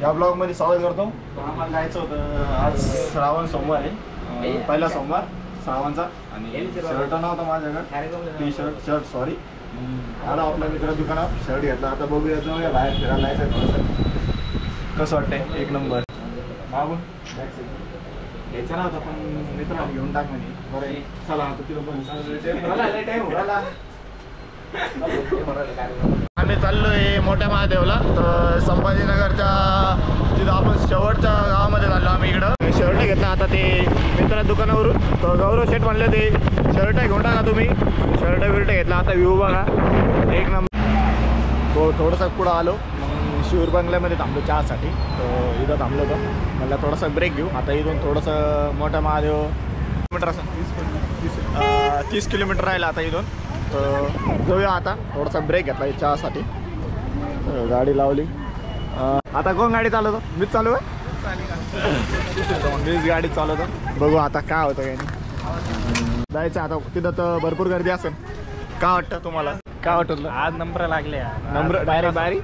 या ब्लॉग मध्ये स्वागत करतो. आम्हाला जायचं होतं आज श्रावण सोमवार आहे, पहिला सोमवार श्रावणचा. आणि शर्ट नव्हता माझ्याकडे, शर्ट सॉरी. आला आपल्या मित्र दुकानात शर्ट घेतला. आता बघूया जाऊया बाहेर फिरायला जायचं थोडंसं. कसं वाटतंय? एक नंबर. मागून घ्यायचं नव्हतं पण मित्राला घेऊन टाक म्हणे. बरं चला आता तिला पण आम्ही चाललोय मोठ्या महादेवला. तर संभाजीनगरच्या तिथं आपण शेवटच्या गावामध्ये चाललो आम्ही. इकडं शर्ट घेतला आता ते मित्रा दुकानावरून. तर गौरव शेठ म्हणले ते शर्ट घेऊन टाका तुम्ही. शर्ट बिर्ट घेतला. आता व्ह्यू बघा एक नंबर. तो थोडंसं पुढं आलो मग शिवर बंगल्यामध्ये थांबलो चहासाठी. तर इथं थांबलो होतो. मला थोडासा ब्रेक घेऊ. आता इथून थोडंसं मोठा महादेव किलोमीटर असं 30 किलोमीटर राहिला आता इथून. तर जाऊया आता. थोडासा ब्रेक घेतला चहासाठी. गाडी लावली. आता कोण गाडी चालवतो? मीच चालू आहे. मीच गाडी चालवतो. बघू आता काय होतं काही नाही. जायचं आता. तिथं तर भरपूर गर्दी असेल. काय वाटतं तुम्हाला? काय वाटतं? आज नंबर लागले. नंबर डायरेक्ट बारी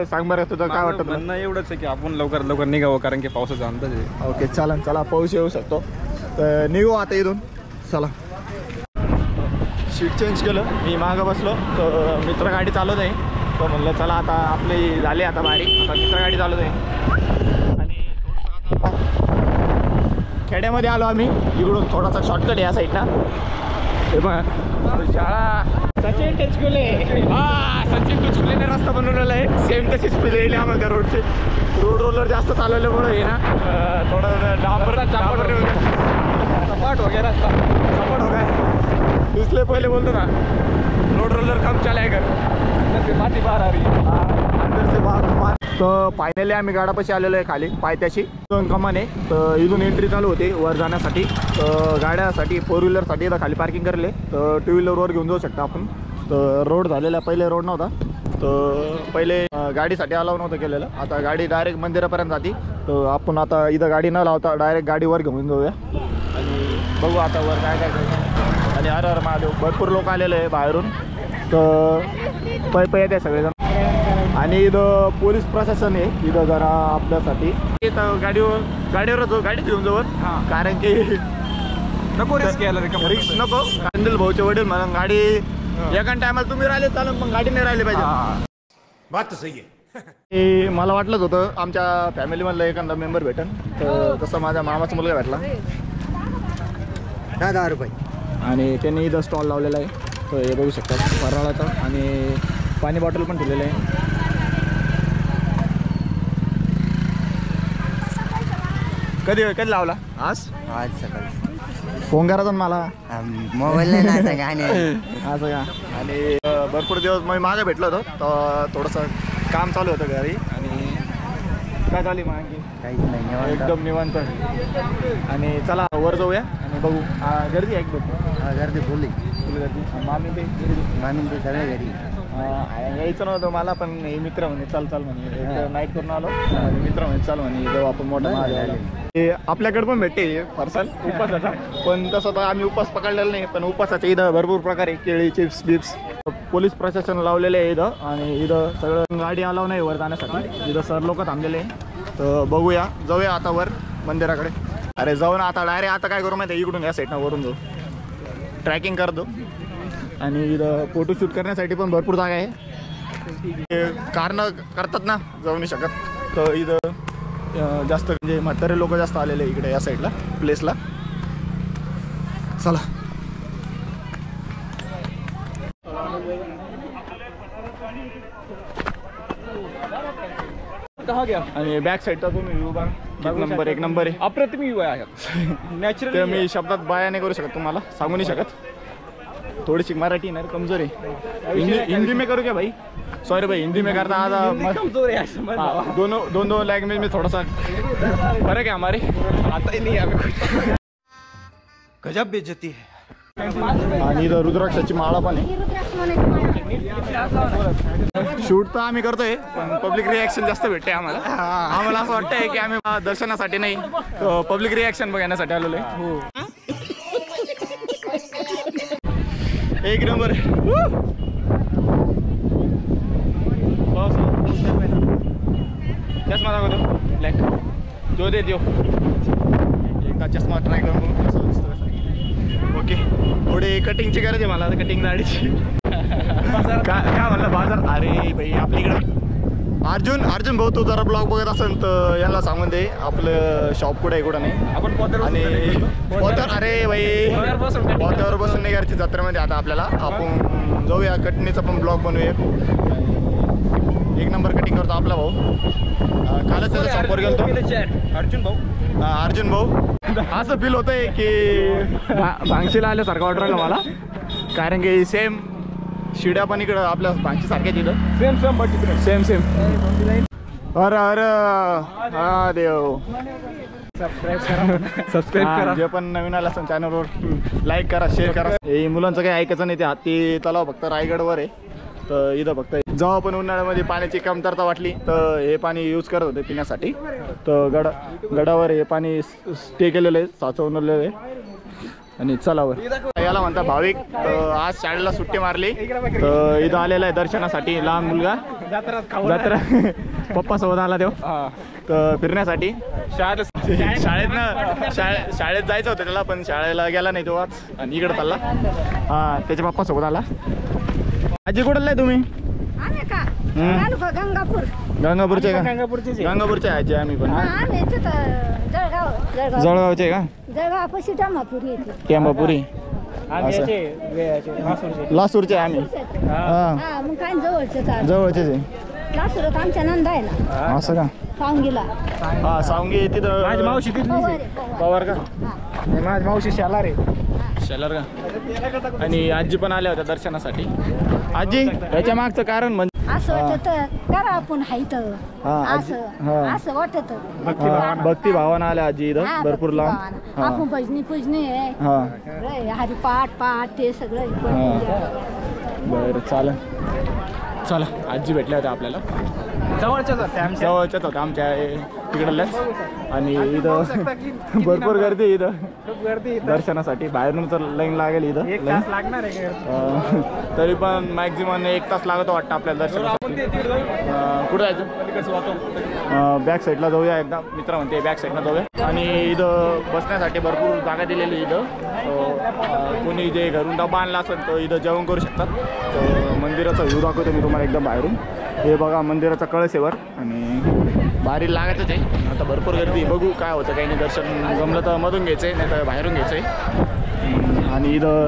सांग बरं तुझं काय वाटतं? म्हणणं एवढंच आहे की आपण लवकर निघावं कारण की पावसाचा अंदाज आहे. ओके चालन. चला पाऊस येऊ शकतो तर निघू आता इथून. चला. सीट चेंज केलं. मी मागं बसलो. तर मित्र गाडी चालवत आहे. तो म्हणलं चला आता आपली झाली आता बारी. आता मित्र गाडी चालवत आहे. आणि खेड्यामध्ये आलो आम्ही. इकडून थोडासा शॉर्टकट आहे या साईडला. हे बघा शाळा. सचिन टचकुले. हा सचिन टचकुलेने रस्ता बनवलेला आहे. सेम तशीच पिलेली आम्हाला त्या रोडचे. रोड रोलर जास्त चालवल्यामुळे हे ना थोडं डांबर सपाट वगैरे सपाट हो काय. इसलिए पहले बोलतो ना रोड रोलर कम चलाएगा. माती बाहर आ रही है अंदर से बाहर. तर फायनली आम्ही गाडापाशी आलेलो आहे खाली पायथ्याशी. 2 कमान आहे. तर इथून एंट्री चालू होते वर जाण्यासाठी. तर गाड्यासाठी 4 व्हीलरसाठी इथं खाली पार्किंग करले. तर 2 व्हीलरवर घेऊन जाऊ शकता आपण. तर रोड झालेला पहिले रोड नव्हता. तर पहिले गाडीसाठी अलाव नव्हतं केलेलं. आता गाडी डायरेक्ट मंदिरापर्यंत जाते. तर आपण आता इथं गाडी न लावता डायरेक्ट गाडीवर घेऊन जाऊया. आणि बघू आता वर काय काय काय. आणि हर हर महादेव. भरपूर लोक आलेले आहे बाहेरून. तर पै येते सगळेजण. आणि इथं पोलीस प्रशासन आहे इथं जरा आपल्यासाठी. इथं गाडीवरच गाडीच घेऊन जाऊ. कारण की नको रिस्क घ्यायला. रिस्क नको. कंदील भाऊचे वडील म्हणून गाडी एका टायमाला तुम्ही राहिले चालून पण गाडी नाही राहिली पाहिजे. बात सही आहे. मला वाटलंच होतं आमच्या फॅमिलीमधला एखादा मेंबर भेटेल. तर तसं माझ्या मामाचा मुलगा भेटला. 10 रुपये. आणि त्यांनी इथं स्टॉल लावलेला आहे. तर हे बघू शकता फराळाचं. आणि पाणी बॉटल पण ठेवलेलं आहे. कधी लावला? आज सकाळी फोन करायचा मला. मोबाईल नाही ना गाणे असं का. आणि भरपूर दिवस मी मागे भेटलो होतो. तर थोडंसं काम चालू होतं घरी. आणि काय चालली मागे काहीच नाही. एकदम निवांत. आणि चला वर जाऊया आणि बघू. गर्दी आहे एकदम. गर्दी फुल गर्दी. मामी ते सगळ्या घरी. यायचं नव्हतं मला पण हे मित्र म्हणे चाल म्हणे. नाईट करून आलो. मित्र म्हणे चाल म्हणे जाऊ आपण मोठा महादेवाला. ते आपल्याकडे पण भेटते पर्सल उपासाचा. पण तसं तर आम्ही उपास पकडलेला नाही. पण उपासाच्या इथं भरपूर प्रकारे केळी चिप्स बिप्स. पोलीस प्रशासन लावलेले आहे इथं. आणि इथं सगळं गाडी अलाव नाही वर जाण्यासाठी. इथं सर लोक थांबलेले आहे. तर बघूया जाऊया आता वर मंदिराकडे. अरे जाऊ ना आता डायरेक्ट. आता काय करू माहिती आहे इकडून या साईडनं वरून जाऊ. ट्रॅकिंग करतो. आणि इथं फोटोशूट करण्यासाठी पण भरपूर जागा आहे. कारणं करतात ना जाऊ नाही शकत. तर इथं जास्त म्हणजे म्हातारे लोक जास्त आलेले इकडे या साईडला प्लेसला. चला. आणि बॅक साईडचा तुम्ही व्ह्यू बघा. एक नंबर आहे. अप्रतिम व्ह्यू आहे. नॅचरल. ते मी शब्दात बाया नाही करू शकत. तुम्हाला सांगू नाही शकत. थोड़ी मराठी ना कमजोर है. हिंदी में करो क्या भाई? सॉरी भाई हिंदी में करता आधा कमजोर है. दोनों लैंग्वेज में थोड़ा सा फर्क है हमारे. आता ही नहीं है हमें. गजब बेइज्जती है. आणि इथं रुद्राक्षाची माळा पण आहे. शूट तर आम्ही करतोय पण पब्लिक रिॲक्शन जास्त भेटते आम्हाला. आम्हाला असं वाटतंय की आम्ही दर्शनासाठी नाही पब्लिक रिॲक्शन बघण्यासाठी आलेलो आहे. हो एक नंबर. चष्मा दाखवतो ब्लॅक जो दे देऊ एकदा चष्मा ट्राय करून बघू कसं दिसतो कसं. ओके थोडी कटिंगची गरज आहे मला आता कटिंग दाढीची. काय म्हणलं बाजार अरे भाई आपल्या इकडं अर्जुन भाऊ तू जरा ब्लॉग बघत असेल तर यांना सांगून दे आपलं शॉप कुठं आहे कुठं नाही. आपण आणि पोत्यावर अरे भाई पोत्यावर बसून नाही घरची जत्रेमध्ये आता आपल्याला आपण जाऊया कटणीचा पण ब्लॉग बनवूया. एक नंबर कटिंग करतो आपला भाऊ. कालच त्याच्या शॉपवर गेलो अर्जुन भाऊ असं फील होतंय की भांगशीला आल्यासारखं वाटू राहिलं मला कारण की सेम शिड्या पण इकडं आपल्या भांगशी सारख्या तिथं सेम अरे हा देव सबस्क्राईब करा. जे पण नवीन आलं असेल चॅनलवर लाईक करा शेअर करा. हे मुलांचं काही ऐकायचं नाही ते हत्ती तलाव फक्त रायगडवर आहे तर इथं फक्त जेव्हा पण उन्हाळ्यामध्ये पाण्याची कमतरता वाटली तर हे पाणी यूज करत होते पिण्यासाठी. तर गडावर हे पाणी स्टे केलेलं आहे साचवलेलं आहे आणि चलावर याला म्हणता भाविक. तर आज शाळेला सुट्टी मारली तर इथं आलेला आहे दर्शनासाठी लहान मुलगा जत्रा पप्पासोबत आला देव तर फिरण्यासाठी. शाळेत जायचं होतं त्याला पण शाळेला गेला नाही तो आज आणि इकडं चालला. हां त्याच्या पप्पासोबत आला. आजी कुठं आहे तुम्ही? गंगापूरचे का? गंगापूरचे आजी आम्ही पण जळगावचे का? टेंबापुरी लासूरचे आम्ही जवळचेच आहे. आमच्या नंदा आहे ना असं का? सावंगीला हा सावंगी तिथं माझी मावशी पवार का? माझी मावशी शेलार का? आणि आजी पण आल्या होत्या दर्शनासाठी. आजी याच्या मागचं कारण म्हणजे असं वाटत करा आपण हायत असं वाटत भक्ती भावानं आल्या आजी इथं भरपूर लांब. आपण भजनी हरिपाठ पाठ ते सगळं. बरं चालेल चला. आजी भेटल्या होत्या आपल्याला जवळच्याच होत्या आमच्या तिकडल्याच. आणि इथं भरपूर गर्दी इथं दर्शनासाठी बाहेरून तर लाईन लागेल इथं लागणार आहे. तरी पण मॅक्झिमम 1 तास लागतो वाटतं आपल्याला दर्शनासाठी. कुठं जायचं? बॅक साईडला जाऊया एकदा मित्र म्हणते बॅक साईडला जाऊया. आणि इथं बसण्यासाठी भरपूर जागा दिलेली इथं. कोणी जे घरून डबा आणला असेल तर इथं जेवण करू शकतात. तर मंदिराचा व्ह्यू दाखवतो मी तुम्हाला एकदम बाहेरून. हे बघा मंदिराचा कळसेवर आणि बाहेर लागायचंच आहे. आता भरपूर गर्दी बघू काय होतं काही नाही. दर्शन जमलं तर मधून घ्यायचं आहे नाही तर बाहेरून घ्यायचं आहे. आणि इथं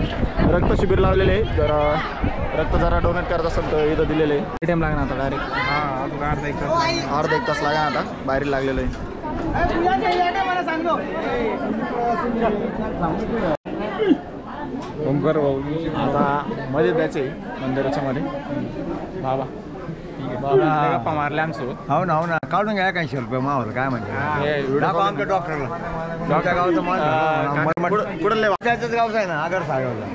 रक्त शिबिर लावलेलं आहे. जरा रक्त जरा डोनेट करत असेल तर इथं दिलेलं आहे. टाईम लागणार आता डायरेक्ट अर्धा एक तास लागणार आता बाहेर लागलेलं आहे. ओमकार भाऊ आता मध्ये जायचं आहे मंदिराच्या मध्ये. बाबा गप्पा मारल्या आमच्यासोबत. हो ना काढून घ्या काही रुपये मावर काय म्हणजे आमच्या डॉक्टरला डॉक्टर गावचं कुठलं गावचं आहे ना आगर सागावचा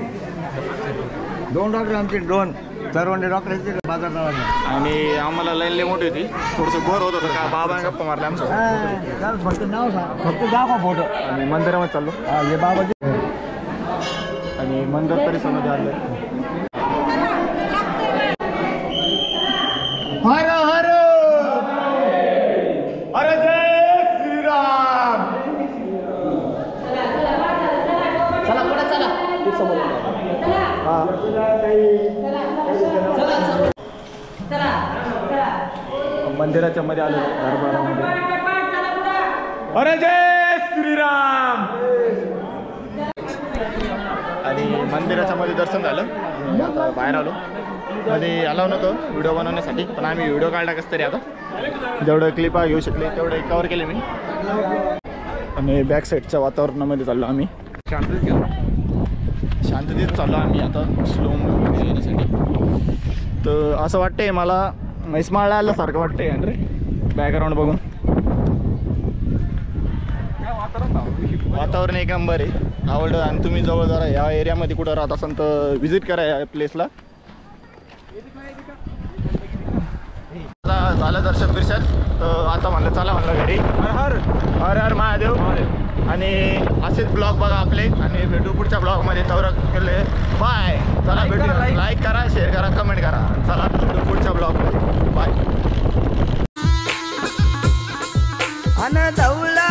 2 डॉक्टर आमचे 2 सर्वांनी डॉक्टरचे बाजार. आणि आम्हाला लाईन लई मोठी होती थोडंसं बोर होत होतं का बाबा गप्पा मारल्या आमच्यासोबत. फक्त नाव सांग फक्त दाखवा फोटो. आणि मंदिरामध्ये चाललो हे बाबाजी आणि मंदिर परिसरामध्ये आलं. हर हर अरे जय श्रीराम. चला पुढे चला मंदिराच्या मध्ये आलो दरबारामध्ये. अरे जय श्रीराम. आणि मंदिराच्या मध्ये दर्शन झालं. आता बाहेर आलो. मध्ये अलाव नव्हतं व्हिडिओ बनवण्यासाठी पण आम्ही व्हिडिओ काढला कसं तरी आता जेवढं क्लिपा घेऊ शकले तेवढे कवर केले मी. आणि बॅक साईडच्या वातावरणामध्ये चाललो आम्ही. शांततेत चाललो आम्ही आता स्लो येण्यासाठी. तर असं वाटतंय मला म्हैसमाळला आल्यासारखं वाटतंय रे बॅकग्राऊंड बघून. वातावरण एक नंबर आहे आवडलं. आणि तुम्ही जवळ जरा या एरियामध्ये कुठं राहत असाल तर व्हिजिट करा या प्लेसला. झालं दर्शन बिर्शन तर आता म्हणलं चला म्हणलं घरी. हर हर हर महादेव. आणि असेच ब्लॉग बघा आपले आणि भेटू पुढच्या ब्लॉगमध्ये. तवरक केले बाय. चला भेटू. लाईक करा शेअर करा कमेंट करा. चला भेटू पुढच्या ब्लॉगमध्ये. बाय. अन धवला